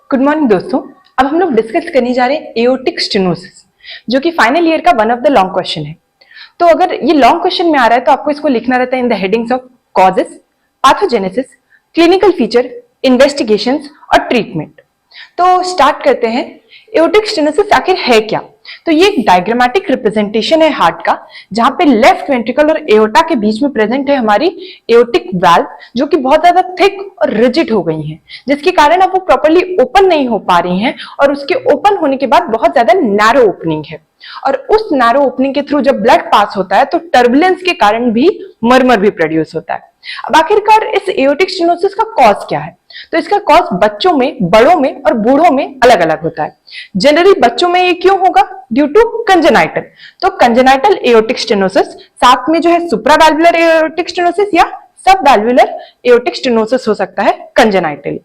Good morning दोस्तों। अब हम लोग डिस्कस करने जा रहे हैं एओर्टिक स्टेनोसिस, जो कि फाइनल ईयर का one of the long question है। तो अगर ये लॉन्ग क्वेश्चन में आ रहा है तो आपको इसको लिखना रहता है in the headings of causes, pathogenesis, clinical feature, investigations और ट्रीटमेंट। तो स्टार्ट करते हैं। एओर्टिक स्टेनोसिस आखिर है क्या? तो ये एक डायग्रामेटिक रिप्रेजेंटेशन है हार्ट का, जहां पे लेफ्ट वेंट्रिकल और एओर्टा के बीच में प्रेजेंट है हमारी एओर्टिक वाल्व, जो कि बहुत ज्यादा थिक और रिजिड हो गई हैं, जिसके कारण अब वो प्रॉपर्ली ओपन नहीं हो पा रही हैं और उसके ओपन होने के बाद बहुत ज्यादा नैरो ओपनिंग है। और उस नैरो ओपनिंग के थ्रू जब ब्लड पास होता है तो टर्बुलेंस के कारण भी मरमर भी प्रोड्यूस होता है। अब आखिरकार इस एओर्टिक स्टेनोसिस का कॉज क्या है? तो इसका कॉज बच्चों में, बड़ों में और बूढ़ों में अलग अलग होता है। जनरली बच्चों में ये क्यों होगा? Due to congenital. तो कंजेनाइटल एओर्टिक स्टेनोसिस, साथ में जो है सुप्रावैल्वुलर एओर्टिक स्टेनोसिस या सब वैल्वुलर एओर्टिक स्टेनोसिस हो सकता है कंजेनाइटल।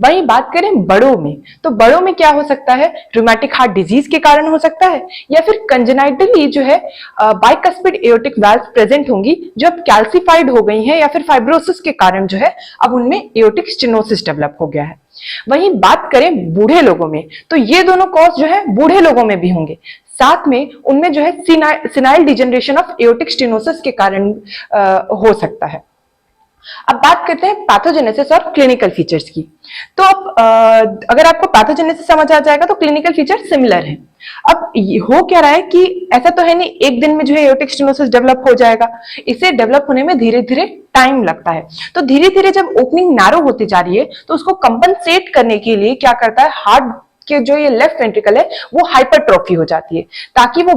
वहीं बात करें बड़ों में, तो बड़ों में क्या हो सकता है? रूमेटिक हार्ट डिजीज के कारण हो सकता है, या फिर कंजेनाइटली जो है बाइकस्पिड एओर्टिक वाल्व प्रेजेंट होंगी, जो अब कैल्सिफाइड हो गई हैं, या फिर फाइब्रोसिस के कारण जो है अब उनमें एओर्टिक स्टेनोसिस डेवलप हो गया है। वहीं बात करें बूढ़े लोगों में, तो ये दोनों कॉज जो है बूढ़े लोगों में भी होंगे। साथ में उनमें जो है senile degeneration of aortic stenosis के कारण हो सकता है। अब बात करते हैं पैथोजेनेसिस और क्लिनिकल फीचर्स की। तो अब अगर आपको पैथोजेनेसिस समझ आ जाएगा तो क्लिनिकल फीचर सिमिलर है। अब हो क्या रहा है कि ऐसा तो है नहीं एक दिन में जो है एओर्टिक स्टेनोसिस डेवलप हो जाएगा। इसे डेवलप होने में धीरे धीरे टाइम लगता है। तो धीरे धीरे जब ओपनिंग नैरो होती जा रही है तो उसको कंपनसेट करने के लिए क्या करता है, हार्ट कि जो ये लेफ्ट वेंट्रिकल है वो हाइपरट्रॉफी हो जाती है, ताकि वो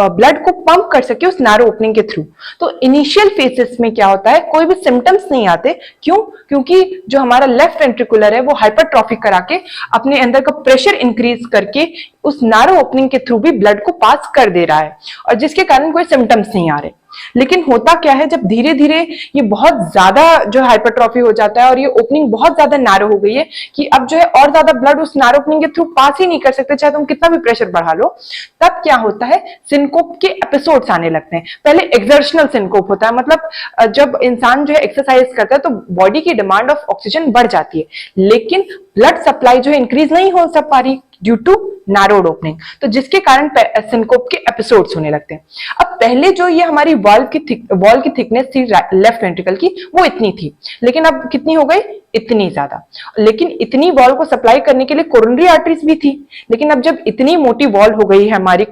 ब्लड को पंप कर सके उस नैरो ओपनिंग के थ्रू। तो इनिशियल फेजेस में क्या होता है, कोई भी सिम्टम्स नहीं आते। क्यों? क्योंकि जो हमारा लेफ्ट वेंट्रिकुलर है वो हाइपरट्रॉफी करा के अपने अंदर का प्रेशर इंक्रीज करके उस नैरो ओपनिंग के थ्रू भी ब्लड को पास कर दे रहा है, और जिसके कारण कोई सिम्टम्स नहीं आ रहे। लेकिन होता क्या है, जब धीरे धीरे ये बहुत ज्यादा जो हाइपरट्रॉफी हो जाता है और ये ओपनिंग बहुत ज्यादा नैरो हो गई है कि अब जो है और ज्यादा ब्लड उस नैरो ओपनिंग के थ्रू पास ही नहीं कर सकते, चाहे तुम कितना भी प्रेशर बढ़ा लो। तब क्या होता है, सिनकोप के एपिसोड्स आने लगते हैं। पहले एक्सर्शनल सिनकोप होता है, मतलब जब इंसान जो है एक्सरसाइज करता है तो बॉडी की डिमांड ऑफ ऑक्सीजन बढ़ जाती है, लेकिन ब्लड सप्लाई जो है इंक्रीज नहीं हो सक पा रही ड्यू टू नैरोड ओपनिंग, तो जिसके कारण सिनकोप के एपिसोड्स होने लगते हैं। अब पहले जो ये हमारी वॉल की थिकनेस थी लेफ्ट वेंट्रिकल की, वो इतनी थी, लेकिन अब कितनी हो गई? इतनी ज्यादा। लेकिन इतनी वॉल को सप्लाई करने के लिए कोरोनरी आर्टरीज भी थी, लेकिन अब जब इतनी मोटी वॉल हो गई है हमारी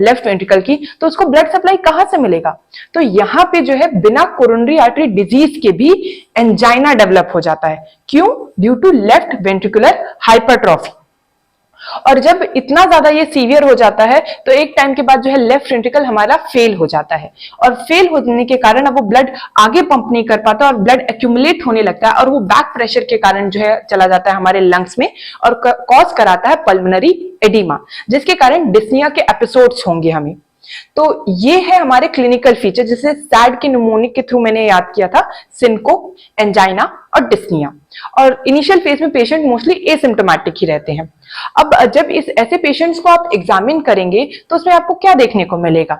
लेफ्ट वेंट्रिकल की, तो उसको ब्लड सप्लाई कहां से मिलेगा? तो यहाँ पे जो है बिना कोरोनरी आर्टरी डिजीज के भी एंजाइना डेवलप हो जाता है। क्यों? Due to left ventricular hypertrophy. और जब इतना ज्यादा ये सीवियर हो जाता है तो एक टाइम के बाद जो है लेफ्ट वेंट्रिकल हमारा फेल हो जाता है, और फेल होने के कारण अब वो ब्लड आगे पंप नहीं कर पाता और ब्लड एक्यूमुलेट होने लगता है, और वो बैक प्रेशर के कारण जो है चला जाता है हमारे लंग्स में और कॉज कराता है पल्मोनरी एडिमा, जिसके कारण डिस्निया के एपिसोड्स होंगे हमें। तो ये है हमारे क्लिनिकल फीचर, जिसे सैड के निमोनिक के थ्रू मैंने याद किया था, सिनकोप, एंजाइना और डिस्निया। और इनिशियल फेज में पेशेंट मोस्टली एसिम्प्टोमेटिक ही रहते हैं। अब जब इस ऐसे पेशेंट्स को आप एग्जामिन करेंगे तो उसमें आपको क्या देखने को मिलेगा?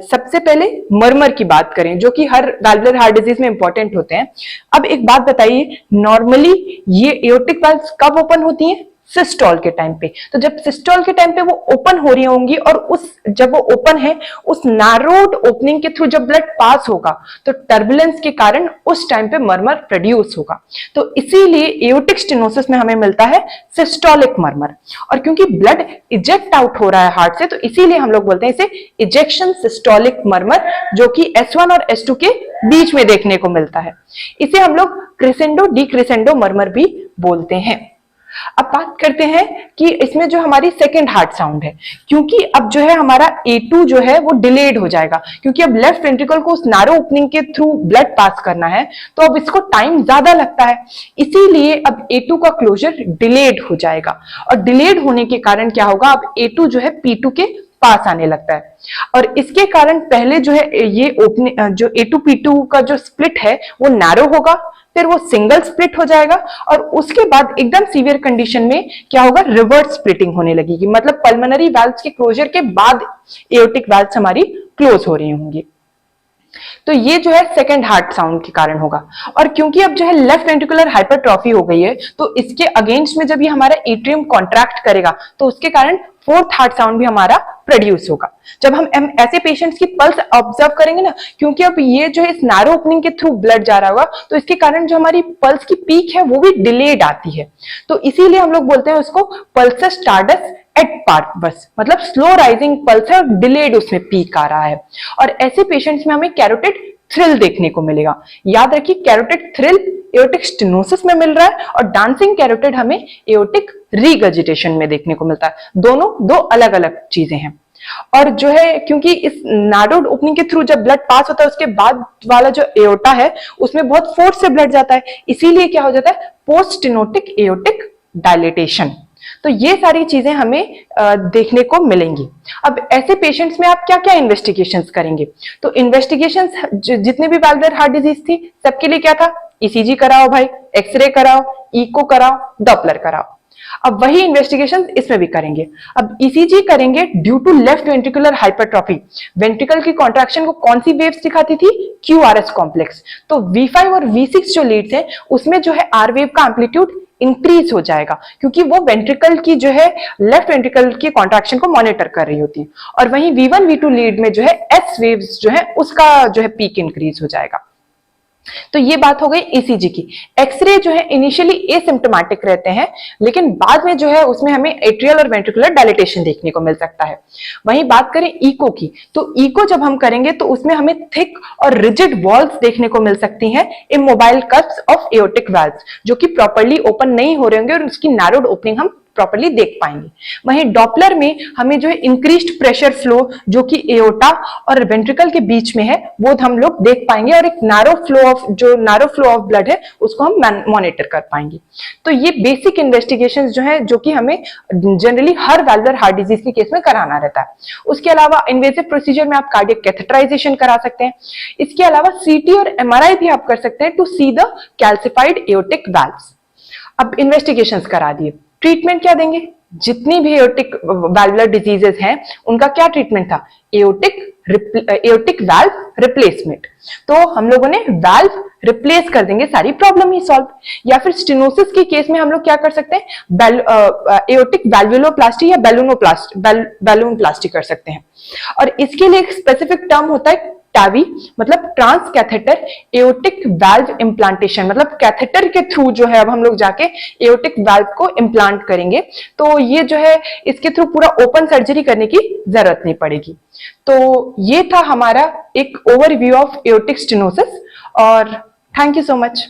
सबसे पहले मरमर की बात करें, जो कि हर वैल्वुलर हार्ट डिजीज में इंपॉर्टेंट होते हैं। अब एक बात बताइए, नॉर्मली ये एओर्टिक वाल्व्स कब ओपन होती हैं? सिस्टोल के टाइम पे। तो जब सिस्टोल के टाइम पे वो ओपन हो रही होंगी और जब वो ओपन है, उस नैरोड ओपनिंग के थ्रू जब ब्लड पास होगा तो टर्बुलेंस के कारण उस टाइम पे मरमर प्रोड्यूस होगा। तो इसीलिए एओर्टिक स्टेनोसिस में हमें मिलता है सिस्टोलिक मरमर। और क्योंकि ब्लड इजेक्ट आउट हो रहा है हार्ट से, तो इसीलिए हम लोग बोलते हैं इसे इजेक्शन सिस्टोलिक मरमर, जो कि S1 और S2 के बीच में देखने को मिलता है। इसे हम लोग क्रिसेंडो डिक्रिसेंडो मरमर भी बोलते हैं। अब बात करते हैं कि इसमें जो हमारी सेकेंड हार्ट साउंड है, क्योंकि अब जो है हमारा A2 जो है वो डिलेड हो जाएगा, क्योंकि अब लेफ्ट वेंट्रिकल को उस नैरो ओपनिंग के थ्रू ब्लड पास करना है, तो अब इसको टाइम ज्यादा लगता है। इसीलिए अब A2 का क्लोजर डिलेड हो जाएगा, और डिलेड होने के कारण क्या होगा, अब A2 जो है P2 के पास आने लगता है। और इसके कारण पहले जो है ये ओपनिंग जो A2 P2 का जो स्प्लिट है वो नैरो होगा, फिर वो सिंगल स्प्लिट हो जाएगा, और उसके बाद एकदम सीवियर कंडीशन में क्या होगा, रिवर्स स्प्लिटिंग होने लगेगी। मतलब पल्मोनरी वाल्व्स के क्लोजर के बाद एओर्टिक वाल्व्स हमारी क्लोज हो रही होंगी। तो तो ये जो है सेकंड हार्ट साउंड के कारण होगा। और क्योंकि अब जो है लेफ्ट वेंट्रिकुलर हाइपरट्रॉफी हो गई है, तो इसके अगेंस्ट में जब ये हमारा एट्रियम कॉन्ट्रैक्ट करेगा तो उसके कारण फोर्थ हार्ट साउंड भी हमारा प्रोड्यूस होगा। जब हम ऐसे पेशेंट्स की पल्स ऑब्जर्व करेंगे ना, क्योंकि अब ये जो है इस नैरो ओपनिंग के थ्रू ब्लड जा रहा होगा, तो इसके कारण जो हमारी पल्स की पीक है वो भी डिलेड आती है। तो इसीलिए हम लोग बोलते हैं उसको पल्सस टार्डस एट पार्ट बस, मतलब स्लो राइजिंग पल्स है और डिलेड उसमें पीक आ रहा है। और ऐसे पेशेंट्स में हमें कैरोटिड थ्रिल देखने को मिलेगा। याद रखिए, कैरोटिड थ्रिल एओर्टिक स्टेनोसिस में मिल रहा है और डांसिंग कैरोटिड हमें एओर्टिक रीगर्जिटेशन में देखने को मिलता है। दोनों दो अलग अलग चीजें हैं। और जो है क्योंकि इस नैरोड ओपनिंग के थ्रू जब ब्लड पास होता है उसके बाद वाला जो एओर्टा है उसमें बहुत फोर्स से ब्लड जाता है, इसीलिए क्या हो जाता है, पोस्ट स्टेनोटिक एओर्टिक डायलेटेशन। तो ये सारी चीजें हमें देखने को मिलेंगी। अब ऐसे पेशेंट्स में आप क्या क्या इन्वेस्टिगेशंस करेंगे? तो इन्वेस्टिगेशंस जितने भी वाल्वुलर हार्ट डिजीज थी सबके लिए क्या था, ईसीजी कराओ भाई, एक्सरे कराओ, इको कराओ, डॉपलर कराओ। अब वही इन्वेस्टिगेशन इसमें भी करेंगे। अब ईसीजी करेंगे due to left ventricular hypertrophy. Ventricle की कॉन्ट्रैक्शन को कौन सी वेव्स दिखाती थी, क्यूआरएस कॉम्प्लेक्स। तो V5 और V6 जो लीड्स है उसमें जो है आर वेव का एम्पलीट्यूड इंक्रीज हो जाएगा, क्योंकि वो वेंट्रिकल की जो है लेफ्ट वेंट्रिकल की कॉन्ट्रैक्शन को मॉनिटर कर रही होती है। और वहीं V1 V2 लीड में जो है एस वेव्स जो है उसका जो है पीक इंक्रीज हो जाएगा। तो ये बात हो गई ईसीजी की। एक्सरे जो है इनिशियली एसिम्प्टोमेटिक रहते हैं, लेकिन बाद में जो है उसमें हमें एट्रियल और वेंट्रिकुलर डायलेटेशन देखने को मिल सकता है। वहीं बात करें इको की, तो इको जब हम करेंगे तो उसमें हमें थिक और रिजिड वॉल्स देखने को मिल सकती हैं, immobile cups of aortic valves, जो कि प्रॉपर्ली ओपन नहीं हो रहे होंगे और उसकी नैरोड ओपनिंग हम प्रॉपर्ली देख पाएंगे। वहीं डॉपलर में हमें जो है इंक्रीज्ड प्रेशर फ्लो जो कि एओर्टा और वेंट्रिकल के बीच में है वो हम लोग देख पाएंगे, और एक नैरो फ्लो ऑफ ब्लड है उसको हम मॉनिटर कर पाएंगे। तो ये बेसिक इन्वेस्टिगेशंस जो है जो कि हमें जनरली हर वाल्वुलर हार्ट डिजीज के केस में कराना रहता है। उसके अलावा इन्वेसिव प्रोसीजर में आप कार्डियक कैथेटराइजेशन करा सकते हैं। इसके अलावा सीटी और एमआरआई भी आप कर सकते हैं to see the calcified aortic valves. अब इन्वेस्टिगेशंस करा दिए, ट्रीटमेंट क्या देंगे? जितनी भी एओर्टिक वाल्वुलर डिजीजेस हैं उनका क्या ट्रीटमेंट था? Aortic valve replacement. तो हम लोगों ने वाल्व रिप्लेस कर देंगे, सारी प्रॉब्लम ही सॉल्व। या फिर स्टेनोसिस के केस में हम लोग क्या कर सकते हैं, एओर्टिक वाल्वुलोप्लास्टी या बैलूनोप्लास्टी कर सकते हैं। और इसके लिए एक स्पेसिफिक टर्म होता है टावी, मतलब transcatheter aortic valve implantation, मतलब कैथेटर के थ्रू जो है अब हम लोग जाके एओर्टिक वाल्व को इम्प्लांट करेंगे। तो ये जो है इसके थ्रू पूरा ओपन सर्जरी करने की जरूरत नहीं पड़ेगी। तो ये था हमारा एक ओवरव्यू ऑफ एओर्टिक स्टेनोसिस, और थैंक यू सो मच।